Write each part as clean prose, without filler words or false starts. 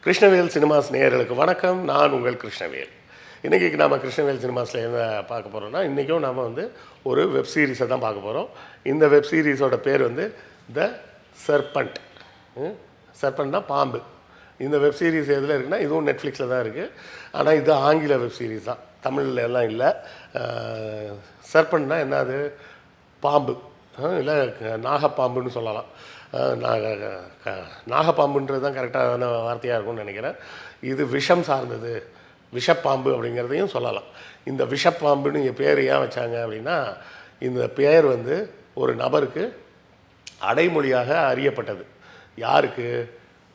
Krishnavel cinemas நேயர்களுக்கு வணக்கம். நான் உங்கள் கிருஷ்ணவேல். இன்றைக்கி நம்ம கிருஷ்ணவேல் சினிமாஸில் என்ன பார்க்க போகிறோம்னா, இன்றைக்கும் நம்ம வந்து ஒரு வெப் சீரிஸை தான் பார்க்க போகிறோம். இந்த வெப் சீரிஸோட பேர் வந்து த சர்பண்ட். சர்பண்ட்னா பாம்பு. இந்த வெப் சீரிஸ் எதில் இருக்குன்னா, இதுவும் நெட்ஃப்ளிக்ஸில் தான் இருக்குது. ஆனால் இது ஆங்கில வெப் சீரிஸ் தான், தமிழில் எல்லாம் இல்லை. சர்பண்ட்னா என்ன? அது பாம்பு, இல்லை நாகப்பாம்புன்னு சொல்லலாம். நாகப்பாம்புன்றது தான் கரெக்டான வார்த்தையாக இருக்கும்னு நினைக்கிறேன். இது விஷம் சார்ந்தது, விஷப்பாம்பு அப்படிங்கிறதையும் சொல்லலாம். இந்த விஷப்பாம்புன்னு இங்கே பேர் ஏன் வச்சாங்க அப்படின்னா, இந்த பேர் வந்து ஒரு நபருக்கு அடைமொழியாக அறியப்பட்டது. யாருக்கு?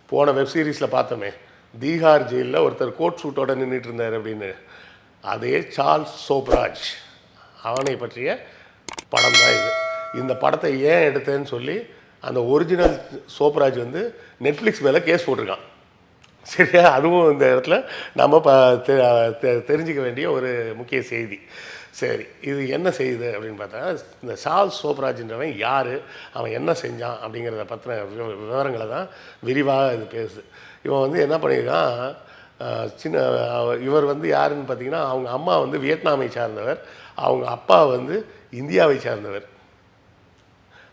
போன வெப்சீரிஸில் பார்த்தோமே, தீகார் ஜெயிலில் ஒருத்தர் கோட் சூட்டோடு நின்றுட்டு இருந்தார் அப்படின்னு, அதே சார்ல்ஸ் சோப்ராஜ், அவனை பற்றிய படம் தான் இது. இந்த படத்தை ஏன் எடுத்தேன்னு சொல்லி அந்த ஒரிஜினல் சோப்ராஜ் வந்து நெட்ஃப்ளிக்ஸ் மேலே கேஸ் போட்டிருக்கான். சரியா? அதுவும் இந்த இடத்துல நம்ம தெரிஞ்சிக்க வேண்டிய ஒரு முக்கிய செய்தி. சரி, இது என்ன செய்யுது அப்படின்னு பார்த்தா, இந்த சார்ல்ஸ் சோப்ராஜ்ன்றவன் யார், அவன் என்ன செஞ்சான் அப்படிங்கிறத பற்றின விவரங்களை தான் விரிவாக இது பேசுது. இவன் வந்து என்ன பண்ணியிருக்கான், இவர் வந்து யாருன்னு பார்த்தீங்கன்னா, அவங்க அம்மா வந்து வியட்நாமை சார்ந்தவர், அவங்க அப்பா வந்து இந்தியாவை சார்ந்தவர்.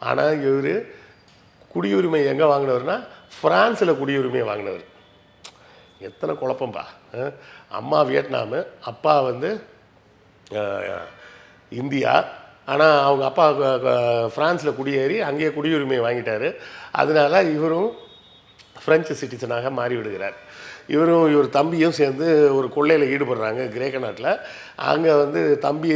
ஆனால் இவர் குடியுரிமை எங்கே வாங்கினவர்னா, ஃப்ரான்ஸில் குடியுரிமையை வாங்கினவர். எத்தனை குழப்பம்பா! அம்மா வியட்நாமு, அப்பா வந்து இந்தியா. ஆனால் அவங்க அப்பா ஃப்ரான்ஸில் குடியேறி அங்கேயே குடியுரிமையை வாங்கிட்டார். அதனால் இவரும் ஃப்ரெஞ்சு சிட்டிசனாக மாறிவிடுகிறார். இவர் தம்பியும் சேர்ந்து ஒரு கொள்ளையில் ஈடுபடுறாங்க கிரேக்க நாட்டில். அங்கே வந்து தம்பி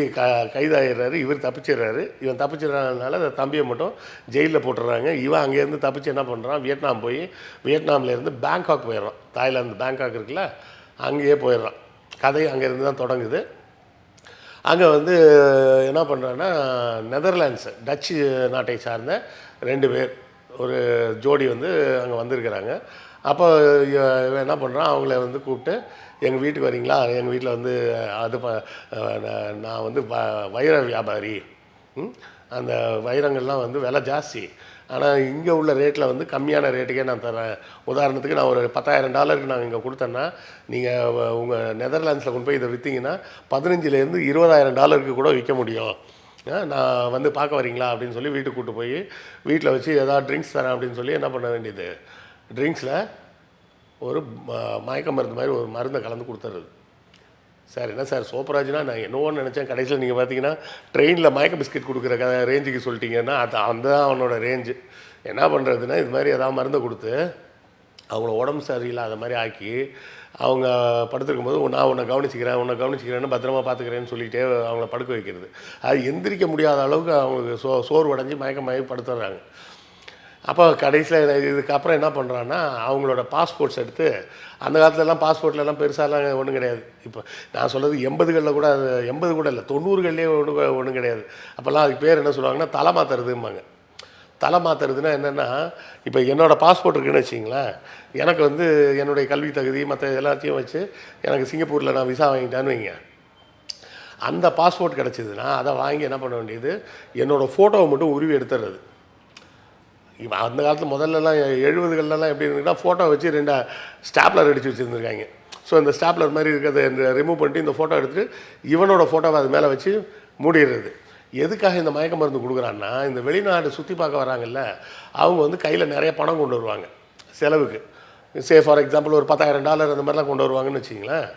கைதாகிடுறாரு, இவர் தப்பிச்சிடுறாரு. இவன் தப்பிச்சிடுறதுனால அந்த தம்பியை மட்டும் ஜெயிலில் போட்டுடுறாங்க. இவன் அங்கேருந்து தப்பிச்சு என்ன பண்ணுறான், வியட்நாம் போய் வியட்நாம்லேருந்து பேங்காக் போயிடுறான். தாய்லாந்து பேங்காக் இருக்குல்ல, அங்கேயே போயிடுறான். கதை அங்கேருந்து தான் தொடங்குது. அங்கே வந்து என்ன பண்ணுறான்னா, நெதர்லாண்ட்ஸு, டச்சு நாட்டை சார்ந்த 2 பேர், ஒரு ஜோடி வந்து அங்கே வந்திருக்கிறாங்க. அப்போ இவன் என்ன பண்ணுறான், அவங்கள வந்து கூப்பிட்டு, எங்கள் வீட்டுக்கு வரீங்களா, எங்கள் வீட்டில் வந்து அது நான் வந்து வைர வியாபாரி, அந்த வைரங்கள்லாம் வந்து விலை ஜாஸ்தி, ஆனால் இங்கே உள்ள ரேட்டில் வந்து கம்மியான ரேட்டுக்கே நான் தரேன். உதாரணத்துக்கு நான் ஒரு $10,000 நான் இங்கே கொடுத்தேன்னா, நீங்கள் உங்கள் நெதர்லாண்ட்ஸில் கொண்டு போய் இதை விற்றீங்கன்னா $15,000 $20,000 கூட விற்க முடியும். நான் வந்து பார்க்க வரீங்களா அப்படின்னு சொல்லி வீட்டுக்கு கூப்பிட்டு போய் வீட்டில் வச்சு ஏதாவது ட்ரிங்க்ஸ் தரேன் அப்படின்னு சொல்லி என்ன பண்ண வேண்டியது, ட்ரிங்க்ஸில் ஒரு மயக்க மருந்து மாதிரி ஒரு மருந்தை கலந்து கொடுத்துட்றது. சார் என்ன சார் சோப்ராஜ்னா நான் என்னவோன்னு நினச்சேன், கடைசியில் நீங்கள் பார்த்தீங்கன்னா ட்ரெயினில் மயக்க பிஸ்கெட் கொடுக்குற ரேஞ்சுக்கு சொல்லிட்டீங்கன்னா அந்த அவனோட ரேஞ்சு. என்ன பண்ணுறதுன்னா, இது மாதிரி ஏதாவது மருந்தை கொடுத்து அவங்கள உடம்பு சரியில்லாத மாதிரி ஆக்கி, அவங்க படுத்துருக்கும் போது நான் உன்னை கவனிச்சிக்கிறேன்னு பத்திரமா பார்த்துக்கிறேன்னு சொல்லிகிட்டே அவங்கள படுக்க வைக்கிறது. அது எந்திரிக்க முடியாத அளவுக்கு அவங்களுக்கு சோர்வடைஞ்சு மயக்கமாகி படுத்துடுறாங்க. அப்போ கடைசியில் இதுக்கப்புறம் என்ன பண்ணுறான்னா, அவங்களோட பாஸ்போர்ட்ஸ் எடுத்து, அந்த காலத்துலலாம் பாஸ்போர்ட்லலாம் பெருசாலாம் ஒன்றும் கிடையாது. இப்போ நான் சொல்கிறது 80களில் கூட, 80 கூட இல்லை, 90கள்லேயே ஒன்றும் கிடையாது. அப்போல்லாம் அதுக்கு பேர் என்ன சொல்லுவாங்கன்னா, தலை மாற்றுறதும்பாங்க. தலை மாற்றுறதுன்னா என்னென்னா, இப்போ என்னோடய பாஸ்போர்ட் இருக்குதுன்னு வச்சிங்களேன், எனக்கு வந்து என்னுடைய கல்வி தகுதி மற்ற எல்லாத்தையும் வச்சு எனக்கு சிங்கப்பூரில் நான் விசா வாங்கிட்டான்னு வைங்க. அந்த பாஸ்போர்ட் கிடச்சிதுன்னா அதை வாங்கி என்ன பண்ண வேண்டியது, என்னோடய ஃபோட்டோவை மட்டும் உருவி எடுத்துடுறது. இப்போ அந்த காலத்தில் முதல்லலாம் 70கள்லாம் எப்படி இருந்துச்சுன்னா, ஃபோட்டோ வச்சு 2 ஸ்டாப்லர் அடித்து வச்சுருந்துருக்காங்க. ஸோ இந்த ஸ்டாப்லர் மாதிரி இருக்கிறத ரிமூவ் பண்ணிட்டு இந்த ஃபோட்டோ எடுத்துகிட்டு இவனோட ஃபோட்டோவை அது மேலே வச்சு மூடிடுறது. எதுக்காக இந்த மயக்க மருந்து கொடுக்குறான்னா, இந்த வெளிநாடு சுற்றி பார்க்க வராங்கல்ல, அவங்க வந்து கையில் நிறைய பணம் கொண்டு வருவாங்க செலவுக்கு. ஃபார் எக்ஸாம்பிள் ஒரு $10,000 அந்த மாதிரிலாம் கொண்டு வருவாங்கன்னு வச்சிங்களேன்.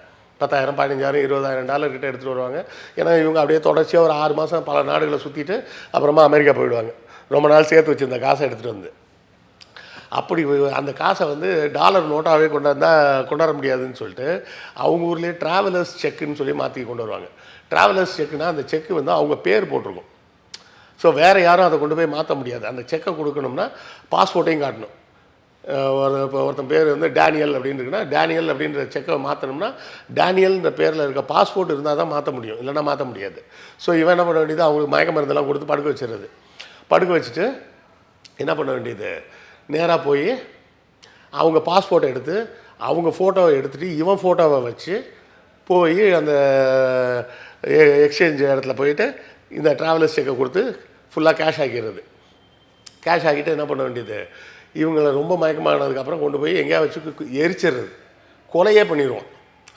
10,000 15,000 $20,000 கிட்ட எடுத்துகிட்டு வருவாங்க. ஏன்னா இவங்க அப்படியே தொடர்ச்சியாக ஒரு 6 மாதம் பல நாடுகளை சுற்றிட்டு அப்புறமா அமெரிக்கா போயிடுவாங்க. ரொம்ப நாள் சேர்த்து வச்சுருந்த காசை எடுத்துகிட்டு வந்து, அப்படி அந்த காசை வந்து டாலர் நோட்டாகவே கொண்டாட முடியாதுன்னு சொல்லிட்டு அவங்க ஊர்லேயே ட்ராவலர்ஸ் செக்குன்னு சொல்லி மாற்றி கொண்டு வருவாங்க. ட்ராவலர்ஸ் செக்குனால் அந்த செக்கு வந்து அவங்க பேர் போட்டிருக்கும். ஸோ வேறு யாரும் அதை கொண்டு போய் மாற்ற முடியாது. அந்த செக்கை கொடுக்கணும்னா பாஸ்போர்ட்டையும் காட்டணும். இப்போ ஒருத்தன் பேர் வந்து டேனியல் அப்படின்னு இருக்குன்னா, டேனியல் அப்படின்ற செக்கை மாற்றணும்னா டேனியல்ன்ற பேரில் இருக்க பாஸ்போர்ட் இருந்தால் தான் மாற்ற முடியும், இல்லைன்னா மாற்ற முடியாது. ஸோ இவன் என்ன பண்ண வேண்டியது, அவங்களுக்கு மயக்க மருந்தெல்லாம் கொடுத்து படுக்க வச்சிடுறது. படுக்க வச்சுட்டு என்ன பண்ண வேண்டியது, நேராக போய் அவங்க பாஸ்போர்ட்டை எடுத்து அவங்க ஃபோட்டோவை எடுத்துகிட்டு இவன் ஃபோட்டோவை வச்சு போய் அந்த எக்ஸ்சேஞ்ச் இடத்துல போயிட்டு இந்த ட்ராவலர்ஸ் செக்கை கொடுத்து ஃபுல்லாக கேஷ் ஆக்கிடுறது. கேஷ் ஆக்கிட்டு என்ன பண்ண வேண்டியது, இவங்களை ரொம்ப மயக்கமானதுக்கப்புறம் கொண்டு போய் எங்கேயா வச்சு எரிச்சிடுறது, கொலையே பண்ணிடுவோம்.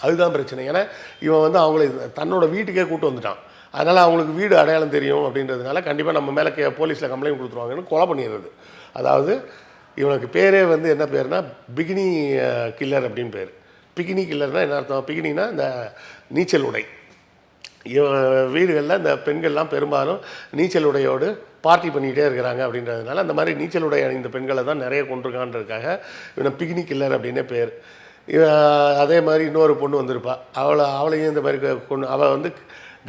அதுதான் பிரச்சனை. ஏன்னா இவன் வந்து அவங்கள தன்னோட வீட்டுக்கே கூட்டு வந்துட்டான். அதனால் அவங்களுக்கு வீடு அடையாளம் தெரியும் அப்படின்றதுனால கண்டிப்பாக நம்ம மேலே போலீஸில் கம்ப்ளைண்ட் கொடுத்துருவாங்கன்னு கொலை பண்ணிடுறது. அதாவது இவனுக்கு பேரே வந்து என்ன பேர்னா பிகினி கில்லர் அப்படின்னு பேர். பிகினி கில்லர்னால் என்ன அர்த்தம்? பிகினினா இந்த நீச்சல் உடை. வீடுகளில் இந்த பெண்கள்லாம் பெரும்பாலும் நீச்சல் உடையோடு பார்ட்டி பண்ணிக்கிட்டே இருக்கிறாங்க அப்படின்றதுனால அந்த மாதிரி நீச்சல் உடை அணிந்த பெண்களை தான் நிறைய கொண்டிருக்கான்றதுக்காக இவனை பிகினி கில்லர் அப்படின்னே பேர். அதே மாதிரி இன்னொரு பொண்ணு வந்திருப்பா, அவளையும் இந்த மாதிரி அவள் வந்து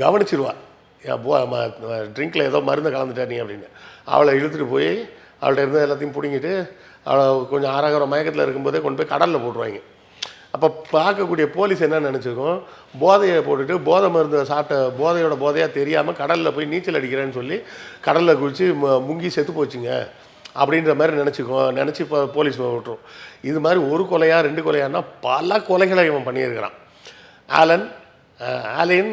கவனிச்சிருவாள், ட்ரிங்கில் ஏதோ மருந்து கலந்துட்டா நீ அப்படின்னு. அவளை இழுத்துட்டு போய் அவள்கிட்ட இருந்து எல்லாத்தையும் பிடிங்கிட்டு அவளை கொஞ்சம் அரகர மயக்கத்தில் இருக்கும்போதே கொண்டு போய் கடலில் போட்டுருவாங்க. அப்போ பார்க்கக்கூடிய போலீஸ் என்ன நினச்சிருக்கோம், போதையை போட்டுட்டு போதை மருந்து சாப்பிட்ட போதையோட போதையாக தெரியாமல் கடலில் போய் நீச்சல் அடிக்கிறேன்னு சொல்லி கடலில் குதித்து முங்கி செத்து போச்சுங்க அப்படின்ற மாதிரி நினச்சி இப்போ போலீஸ் விட்டுரும். இது மாதிரி ஒரு கொலையா 2 கொலையானா பல கொலைகளை இவன் பண்ணியிருக்கிறான். ஆலன்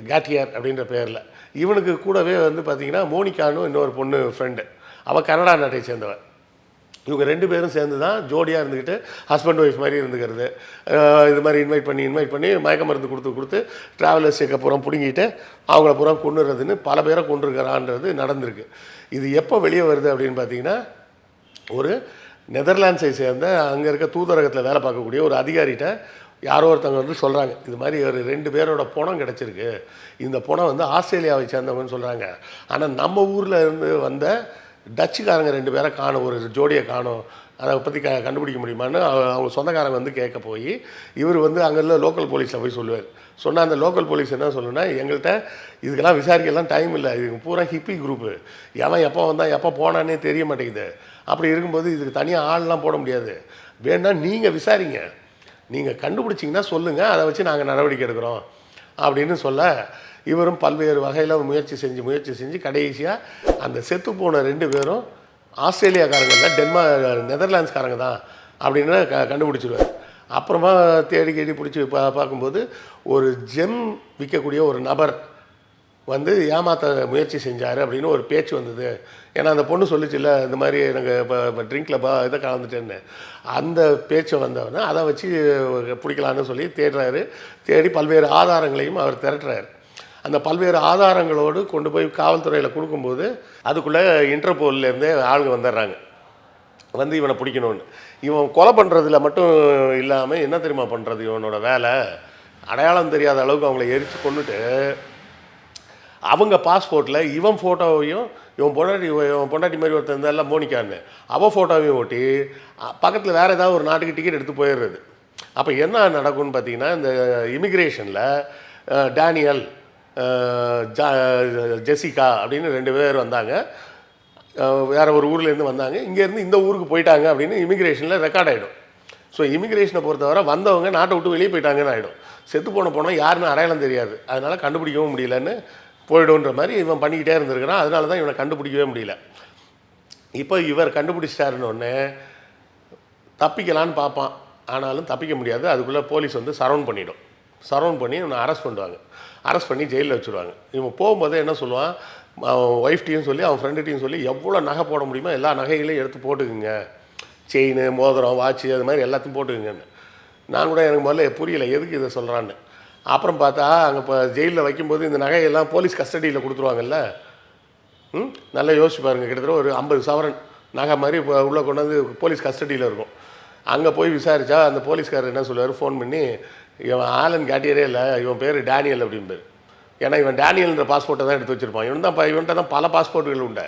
காட்டியர் அப்படின்ற பேரில். இவனுக்கு கூடவே வந்து பார்த்திங்கன்னா மோனிகான்னு இன்னொரு பொண்ணு ஃப்ரெண்டு, அவள் கனடா நாட்டை சேர்ந்தவன். இவங்க 2 பேரும் சேர்ந்து தான் ஜோடியாக இருந்துக்கிட்டு ஹஸ்பண்ட் ஒய்ஃப் மாதிரி இருந்துக்கிறது. இது மாதிரி இன்வைட் பண்ணி மயக்க மருந்து கொடுத்து ட்ராவலர்ஸ் செக்கை பூரா பிடுங்கிட்டு அவங்கள பூரா கொண்டுறதுன்னு பல பேரை கொண்டிருக்கிறான்றது நடந்திருக்கு. இது எப்போ வெளியே வருது அப்படின்னு பார்த்தீங்கன்னா, ஒரு நெதர்லாண்ட்ஸை சேர்ந்த அங்கே இருக்க தூதரகத்தில் வேலை பார்க்கக்கூடிய ஒரு அதிகாரிகிட்ட யாரோ ஒருத்தவங்க வந்து சொல்கிறாங்க, இது மாதிரி ஒரு 2 பேரோட பணம் கிடச்சிருக்கு, இந்த பணம் வந்து ஆஸ்திரேலியாவை சேர்ந்தவங்கன்னு சொல்கிறாங்க. ஆனால் நம்ம ஊரில் இருந்து வந்த டச்சுக்காரங்க 2 பேரை காணும், ஒரு ஜோடியை காணும், அதை பற்றி கண்டுபிடிக்க முடியுமான்னு அவங்க சொந்தக்காரங்க வந்து கேட்க போய் இவர் வந்து அங்கே லோக்கல் போலீஸில் போய் சொல்லுவார். சொன்னால் அந்த லோக்கல் போலீஸ் என்ன சொல்லுன்னா, எங்கள்கிட்ட இதுக்கெல்லாம் விசாரிக்கலாம் டைம் இல்லை, இதுக்கு பூரா ஹிப்பி குரூப்பு, எவன் எப்போ வந்தால் எப்போ போனானே தெரிய மாட்டேங்குது, அப்படி இருக்கும்போது இதுக்கு தனியாக ஆள்லாம் போட முடியாது, வேணா நீங்கள் விசாரிங்க, நீங்கள் கண்டுபிடிச்சிங்கன்னா சொல்லுங்கள், அதை வச்சு நாங்கள் நடவடிக்கை எடுக்கிறோம் அப்படின்னு சொல்ல, இவரும் பல்வேறு வகையில் முயற்சி செஞ்சு கடைசியாக அந்த செத்துப்போன 2 பேரும் ஆஸ்திரேலியாக்காரங்க இல்லை, நெதர்லாண்ட்ஸ்காரங்க தான் அப்படின்னு கண்டுபிடிச்சிருவார். அப்புறமா தேடி பிடிச்சி பார்க்கும்போது ஒரு ஜெம் விற்கக்கூடிய ஒரு நபர் வந்து ஏமாற்ற முயற்சி செஞ்சார் அப்படின்னு ஒரு பேச்சு வந்தது. ஏன்னா அந்த பொண்ணு சொல்லிச்சுல்ல, இந்த மாதிரி எனக்கு இப்போ ட்ரிங்கில் இதை கலந்துட்டேன்னு, அந்த பேச்சை வந்தவொடனே அதை வச்சு பிடிக்கலான்னு சொல்லி தேடி பல்வேறு ஆதாரங்களையும் அவர் திரட்டுறாரு. அந்த பல்வேறு ஆதாரங்களோடு கொண்டு போய் காவல்துறையில் கொடுக்கும்போது அதுக்குள்ளே இன்டர்போல்லேருந்தே ஆளுங்க வந்துடுறாங்க, வந்து இவனை பிடிக்கணும்னு. இவன் கொலை பண்ணுறதுல மட்டும் இல்லாமல் என்ன தெரியுமா பண்ணுறது, இவனோட வேலை அடையாளம் தெரியாத அளவுக்கு அவங்கள எரித்து கொண்டுட்டு அவங்க பாஸ்போர்ட்டில் இவன் ஃபோட்டோவையும் இவன் பொண்டாட்டி மாதிரி ஒருத்தர் இருந்தால மோனிகான்னு அவன் ஃபோட்டோவையும் ஓட்டி பக்கத்தில் வேறு ஏதாவது ஒரு நாட்டுக்கு டிக்கெட் எடுத்து போயிடுறது. அப்போ என்ன நடக்கும்னு பார்த்தீங்கன்னா, இந்த இமிக்ரேஷனில் டேனியல் ஜெசிகா அப்படின்னு 2 பேர் வந்தாங்க, வேறு ஒரு ஊர்லேருந்து வந்தாங்க, இங்கேருந்து இந்த ஊருக்கு போயிட்டாங்க அப்படின்னு இமிக்ரேஷனில் ரெக்கார்ட் ஆகிடும். ஸோ இமிக்ரேஷனை பொறுத்தவரை வந்தவங்க நாட்டை விட்டு வெளியே போயிட்டாங்கன்னு ஆகிடும். செத்து போனால் யாருன்னு அடையாளம் தெரியாது, அதனால் கண்டுபிடிக்கவும் முடியலன்னு போய்டுன்ற மாதிரி இவன் பண்ணிக்கிட்டே இருந்திருக்கிறான். அதனால தான் இவனை கண்டுபிடிக்கவே முடியல. இப்போ இவர் கண்டுபிடிச்சிட்டாருன்னொடனே தப்பிக்கலான்னு பார்ப்பான், ஆனாலும் தப்பிக்க முடியாது. அதுக்குள்ளே போலீஸ் வந்து சரவுண்ட் பண்ணி இவனை அரெஸ்ட் பண்ணி ஜெயிலில் வச்சுருவாங்க. இவன் போகும்போதே என்ன சொல்லுவான், அவன் ஒய்ஃப்டையும் சொல்லி அவன் ஃப்ரெண்டுகிட்டையும் சொல்லி எவ்வளோ நகை போட முடியுமோ எல்லா நகைகளையும் எடுத்து போட்டுக்குங்க, செயின், மோதிரம், வாட்சு, அது மாதிரி எல்லாத்தையும் போட்டுக்குங்கன்னு. நான் கூட எனக்கு முதல்ல புரியலை எதுக்கு இதை சொல்கிறான்னு. அப்புறம் பார்த்தா அங்கே இப்போ ஜெயிலில் வைக்கும்போது இந்த நகையெல்லாம் போலீஸ் கஸ்டடியில் கொடுத்துருவாங்கல்ல. நல்லா யோசிச்சு பாருங்கள், கிட்டத்தட்ட ஒரு 50 சவரன் நகை மாதிரி இப்போ உள்ளே கொண்டு வந்து போலீஸ் கஸ்டடியில் இருக்கும். அங்கே போய் விசாரித்தா அந்த போலீஸ்காரர் என்ன சொல்லுவார், ஃபோன் பண்ணி இவன் ஆலன் காட்டியரே இல்லை, இவன் பேர் டேனியல் அப்படின்பார். ஏன்னா இவன் டேனியல்ன்ற பாஸ்போர்ட்டை தான் எடுத்து வச்சுருப்பான். இவன்கிட்ட தான் பல பாஸ்போர்ட்டுகள் உண்டு.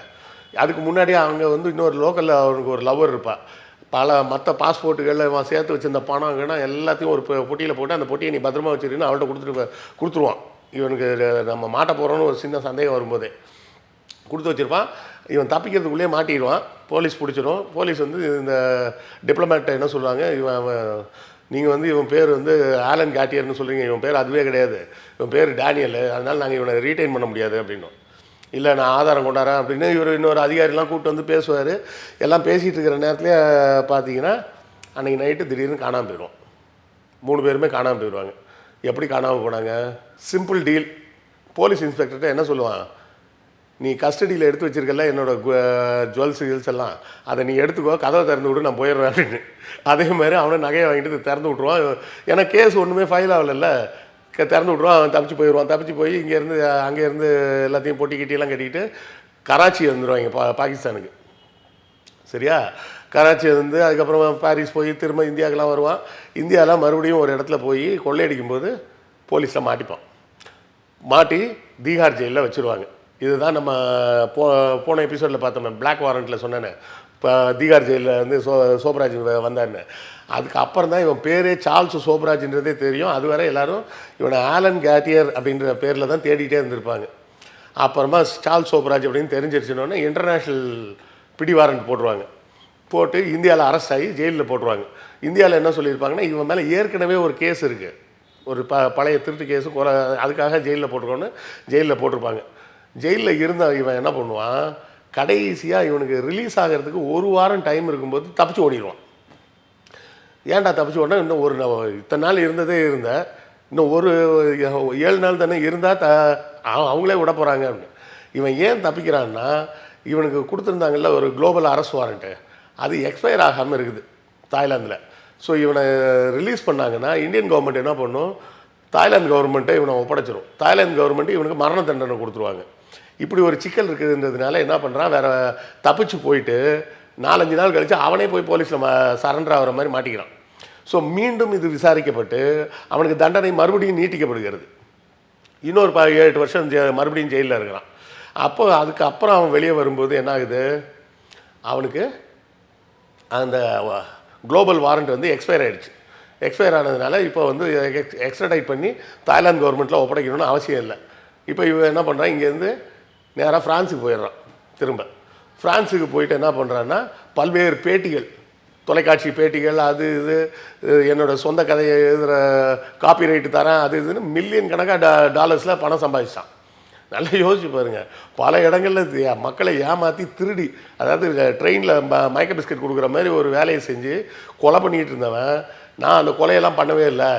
அதுக்கு முன்னாடியே அவங்க வந்து இன்னொரு லோக்கலில் அவனுக்கு ஒரு லவ்வர் இருப்பாள். மற்ற பாஸ்போர்ட்டுகளில் அவன் சேர்த்து வச்சுருந்த பணங்கன்னா எல்லாத்தையும் ஒரு பொட்டியில் போட்டு அந்த பொட்டியை நீ பத்திரமா வச்சுருக்கீன்னு அவள்கிட்ட கொடுத்துருவான். இவனுக்கு நம்ம மாட்ட போகிறோன்னு ஒரு சின்ன சந்தேகம் வரும்போதே கொடுத்து வச்சுருப்பான். இவன் தப்பிக்கிறதுக்குள்ளேயே மாட்டிடுவான், போலீஸ் பிடிச்சிடும். போலீஸ் வந்து இந்த டிப்ளமேட்டை என்ன சொல்லுவாங்க, நீங்கள் வந்து இவன் பேர் வந்து ஆலன் காட்டியர்னு சொல்கிறீங்க, இவன் பேர் அதுவே கிடையாது, இவன் பேர் டேனியல், அதனால் நாங்கள் இவனை ரீட்டைன் பண்ண முடியாது அப்படின்னும். இல்லை நான் ஆதாரம் கொண்டாடுறேன் அப்படின்னு இவர் இன்னொரு அதிகாரிலாம் கூப்பிட்டு வந்து பேசுவார். எல்லாம் பேசிகிட்டு இருக்கிற நேரத்துலேயே பார்த்தீங்கன்னா அன்றைக்கி நைட்டு திடீர்னு காணாமல் போயிடுவோம். 3 பேருமே காணாமல் போயிடுவாங்க. எப்படி காணாமல் போனாங்க, சிம்பிள் டீல். போலீஸ் இன்ஸ்பெக்டர்கிட்ட என்ன சொல்லுவான், நீ கஸ்டடியில் எடுத்து வச்சிருக்கல என்னோடய ஜுவல்ஸ் கில்ஸ் எல்லாம் அதை நீ எடுத்துக்கோ, கதவை திறந்து விட்டு நான் போயிடுறேன் அப்படின்னு. அதே மாதிரி அவனை நகையை வாங்கிட்டு திறந்து விட்ருவான். ஏன்னா கேஸ் ஒன்றுமே ஃபைல் ஆகலைல்ல, திறந்து விட்ருவான். அவன் தப்பிச்சு போயிடுவான். தப்பிச்சு போய் இங்கேருந்து அங்கேருந்து எல்லாத்தையும் பொட்டி கிட்டியெல்லாம் கட்டிக்கிட்டு கராச்சி வந்துடுவாங்க பாகிஸ்தானுக்கு. சரியா? கராச்சி வந்து அதுக்கப்புறம் பாரிஸ் போய் திரும்ப இந்தியாவுக்கெல்லாம் வருவான். இந்தியாவில் மறுபடியும் ஒரு இடத்துல போய் கொள்ளையடிக்கும்போது போலீஸில் மாட்டிப்பான். மாட்டி தீகார் ஜெயிலில் வச்சுருவாங்க. இதுதான் நம்ம போன எபிசோடில் பார்த்தோமே, பிளாக் வாரண்ட்டில் சொன்னேன்னு. இப்போ தீகார் ஜெயிலில் வந்து சோப்ராஜ் வந்தார்னு. அதுக்கப்புறம் தான் இவன் பேரே சார்ல்ஸ் சோப்ராஜ்ன்றதே தெரியும். அது வரை எல்லோரும் இவனை ஆலன் கேட்டியர் அப்படின்ற பேரில் தான் தேடிகிட்டே இருந்திருப்பாங்க. அப்புறமா சார்ல்ஸ் சோப்ராஜ் அப்படின்னு தெரிஞ்சிருச்சுனோடனே இன்டர்நேஷ்னல் பிடி வாரண்ட் போட்டுருவாங்க. போட்டு இந்தியாவில் அரெஸ்ட் ஆகி ஜெயிலில் போட்டுருவாங்க. இந்தியாவில் என்ன சொல்லியிருப்பாங்கன்னா, இவன் மேலே ஏற்கனவே ஒரு கேஸ் இருக்குது, ஒரு பழைய திருட்டு கேஸு, அதுக்காக ஜெயிலில் போட்டுருக்கோன்னு ஜெயிலில் போட்டிருப்பாங்க. ஜெயிலில் இருந்த இவன் என்ன பண்ணுவான், கடைசியாக இவனுக்கு ரிலீஸ் ஆகிறதுக்கு 1 வாரம் டைம் இருக்கும்போது தப்பிச்சு ஓடிடுவான். ஏன்டா தப்பிச்சு ஓடினா, இன்னும் ஒரு இத்தனை நாள் இருந்ததே இன்னும் ஒரு 7 நாள் தானே இருந்தால் அவங்களே விட போகிறாங்க அப்படின்னு. இவன் ஏன் தப்பிக்கிறான்னா, இவனுக்கு கொடுத்துருந்தாங்கல்ல ஒரு குளோபல் அரெஸ்ட் வாரண்ட்டு, அது எக்ஸ்பயர் ஆகாமல் இருக்குது தாய்லாந்தில். ஸோ இவனை ரிலீஸ் பண்ணாங்கன்னா இந்தியன் கவர்மெண்ட் என்ன பண்ணும், தாய்லாந்து கவர்மெண்ட்டை இவனை ஒப்படைச்சிரும். தாய்லாந்து கவர்மெண்ட்டு இவனுக்கு மரண தண்டனை கொடுத்துருவாங்க. இப்படி ஒரு சிக்கல் இருக்குதுன்றதுனால என்ன பண்ணுறான், வேறு தப்பிச்சு போயிட்டு 4-5 நாள் கழித்து அவனே போய் போலீஸில் சரண்டர் ஆகிற மாதிரி மாட்டிக்கிறான். ஸோ மீண்டும் இது விசாரிக்கப்பட்டு அவனுக்கு தண்டனை மறுபடியும் நீட்டிக்கப்படுகிறது. இன்னொரு 7-8 வருஷம் மறுபடியும் ஜெயிலில் இருக்கிறான். அப்போ அதுக்கப்புறம் அவன் வெளியே வரும்போது என்ன ஆகுது, அவனுக்கு அந்த குளோபல் வாரண்ட் வந்து எக்ஸ்பயர் ஆகிடுச்சு. எக்ஸ்பயர் ஆனதுனால இப்போ வந்து எக்ஸ்ட்ரடைட் பண்ணி தாய்லாந்து கவர்மெண்ட்டில் ஒப்படைக்கணும்னு அவசியம் இல்லை. இப்போ இவன் என்ன பண்ணுறான், இங்கேருந்து நேராக ஃப்ரான்ஸுக்கு போயிடுறான். திரும்ப ஃப்ரான்ஸுக்கு போயிட்டு என்ன பண்ணுறான்னா, பல்வேறு பேட்டிகள், தொலைக்காட்சி பேட்டிகள், அது இது, என்னோடய சொந்த கதையை எழுதுகிற காப்பி ரைட்டு தரேன், அது இதுன்னு மில்லியன் கணக்காக டாலர்ஸில் பணம் சம்பாதிச்சான். நல்லா யோசிச்சு பாருங்கள். பல இடங்களில் மக்களை ஏமாற்றி திருடி, அதாவது ட்ரெயினில் மயக்க பிஸ்கட் கொடுக்குற மாதிரி ஒரு வேலையை செஞ்சு கொலை பண்ணிகிட்டு இருந்தவன், நான் அந்த கொலையெல்லாம் பண்ணவே இல்லை,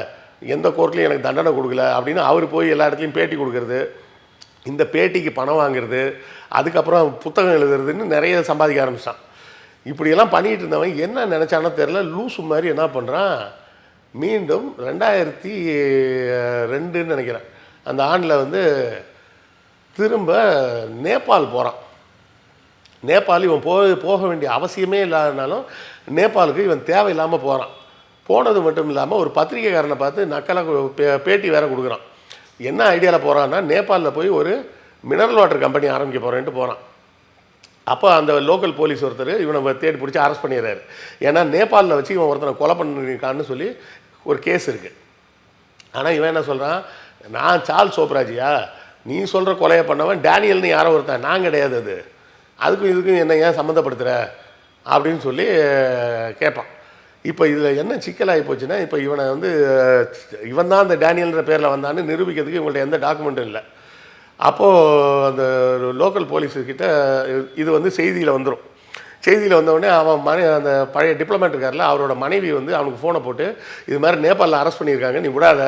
எந்த கோர்ட்லையும் எனக்கு தண்டனை கொடுக்கல அப்படின்னு அவர் போய் எல்லா இடத்துலையும் பேட்டி கொடுக்கறது, இந்த பேட்டிக்கு பணம் வாங்குறது, அதுக்கப்புறம் புத்தகம் எழுதுறதுன்னு நிறைய சம்பாதிக்க ஆரம்பித்தான். இப்படியெல்லாம் பண்ணிகிட்டு இருந்தவன் என்ன நினச்சானோ தெரில, லூசு மாதிரி என்ன பண்ணுறான், மீண்டும் 2002 நினைக்கிறேன் அந்த ஆண்டில் வந்து திரும்ப நேபாள் போகிறான். நேபாள் இவன் போக வேண்டிய அவசியமே இல்லாதனாலும் நேபாளுக்கு இவன் தேவையில்லாமல் போகிறான். போனது மட்டும் இல்லாமல் ஒரு பத்திரிகைக்காரனை பார்த்து நக்கலாக பேட்டி வேறு கொடுக்குறான். என்ன ஐடியாவில் போகிறான்னா, நேபாளில் போய் ஒரு மினரல் வாட்டர் கம்பெனி ஆரம்பிக்க போகிறேன்ட்டு போகிறான். அப்போ அந்த லோக்கல் போலீஸ் ஒருத்தர் இவனை தேடி பிடிச்சி அரெஸ்ட் பண்ணிடுறாரு. ஏன்னா நேபாளில் வச்சு இவன் ஒருத்தனை கொலை பண்ணியிருக்கான்னு சொல்லி ஒரு கேஸ் இருக்குது. ஆனால் இவன் என்ன சொல்கிறான், நான் சார்ல்ஸ் சோப்ராஜியா, நீ சொல்கிற கொலையை பண்ணவன் டேனியல்னு யாரோ ஒருத்தன், நான் கிடையாது, அதுக்கும் இதுக்கும் என்ன ஏன் சம்மந்தப்படுத்துகிற அப்படின்னு சொல்லி கேட்பான். இப்போ இதில் என்ன சிக்கலாகி போச்சுன்னா, இப்போ இவனை வந்து இவன் தான் அந்த டேனியல்ன்ற பேரில் வந்தான்னு நிரூபிக்கிறதுக்கு இவங்கள்ட்ட எந்த டாக்குமெண்ட்டும் இல்லை. அப்போது அந்த லோக்கல் போலீஸுக்கிட்ட இது வந்து செய்தியில் வந்துடும். செய்தியில் வந்தவுடனே அவன் அந்த பழைய டிப்ளமேட் இருக்கார்ல, அவரோட மனைவி வந்து அவனுக்கு ஃபோனை போட்டு, இது மாதிரி நேபாளில் அரெஸ்ட் பண்ணியிருக்காங்க, நீ விடாத,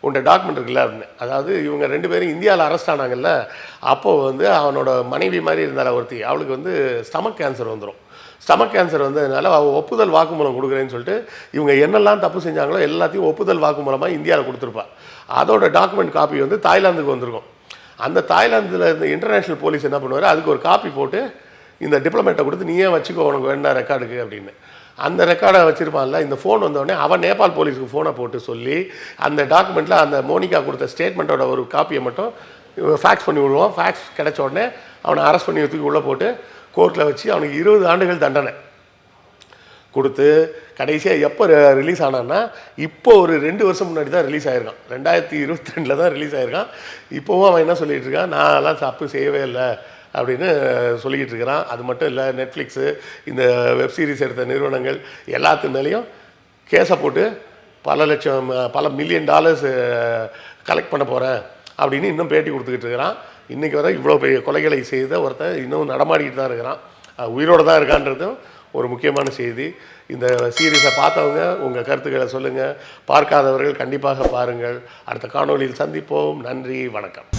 உன்ட்ட டாக்குமெண்ட் இருக்குல்ல அப்படின்னு. அதாவது இவங்க 2 பேரும் இந்தியாவில் அரெஸ்ட் ஆனாங்கல்ல, அப்போது வந்து அவனோட மனைவி மாதிரி இருந்தால ஒருத்தி, அவளுக்கு வந்து ஸ்டமக் கேன்சர் வந்துடும். ஸ்டமக் கேன்சர் வந்ததுனால அவள் ஒப்புதல் வாக்குமூலம் கொடுக்குறேன்னு சொல்லிட்டு இவங்க என்னெல்லாம் தப்பு செஞ்சாங்களோ எல்லாத்தையும் ஒப்புதல் வாக்குமூலமாக இந்தியாவில் கொடுத்துருப்பாள். அதோட டாக்குமெண்ட் காப்பி வந்து தாய்லாந்துக்கு வந்திருக்கும். அந்த தாய்லாந்தில் இந்த இன்டர்நேஷ்னல் போலீஸ் என்ன பண்ணுவார், அதுக்கு ஒரு காப்பி போட்டு இந்த டிப்ளமேட்டை கொடுத்து நீயே வச்சுக்கோ உனக்கு வேண்டாம் ரெக்கார்டுக்கு அப்படின்னு. அந்த ரெக்கார்டை வச்சுருப்பான்ல. இந்த ஃபோன் வந்தோடனே அவன் நேபாள் போலீஸுக்கு ஃபோனை போட்டு சொல்லி அந்த டாக்குமெண்ட்டில் அந்த மோனிகா கொடுத்த ஸ்டேட்மெண்ட்டோட ஒரு காப்பியை மட்டும் ஃபேக்ஸ் பண்ணி விடுவான். ஃபேக்ஸ் கிடச்ச உடனே அவனை அரெஸ்ட் பண்ணி தூக்கி உள்ளே போட்டு கோர்ட்டில் வச்சு அவனுக்கு 20 ஆண்டுகள் தண்டனை கொடுத்து கடைசியாக எப்போ ரிலீஸ் ஆனான்னா, இப்போ ஒரு 2 வருஷம் முன்னாடி தான் ரிலீஸ் ஆகிருக்கான். 2022 தான் ரிலீஸ் ஆகிருக்கான். இப்போவும் அவன் என்ன சொல்லிகிட்டு இருக்கான், நான்லாம் தப்பு செய்யவே இல்லை அப்படின்னு சொல்லிக்கிட்டு இருக்கிறான். அது மட்டும் இல்லை, நெட்ஃப்ளிக்ஸு, இந்த வெப்சீரிஸ் எடுத்த நிறுவனங்கள் எல்லாத்து மேலேயும் கேஸை போட்டு பல மில்லியன் டாலர்ஸ் கலெக்ட் பண்ண போகிறேன் அப்படின்னு இன்னும் பேட்டி கொடுத்துக்கிட்டு இருக்கிறான். இன்றைக்கி வரை இவ்வளோ பெரிய கொலைகளை செய்த ஒருத்தன் இன்னும் நடமாடிக்கிட்டு தான் இருக்கிறான். உயிரோடு தான் இருக்கான்றதும் ஒரு முக்கியமான செய்தி. இந்த சீரீஸை பார்த்தவங்க உங்கள் கருத்துக்களை சொல்லுங்கள். பார்க்காதவர்கள் கண்டிப்பாக பாருங்கள். அடுத்த காணொளியில் சந்திப்போம். நன்றி, வணக்கம்.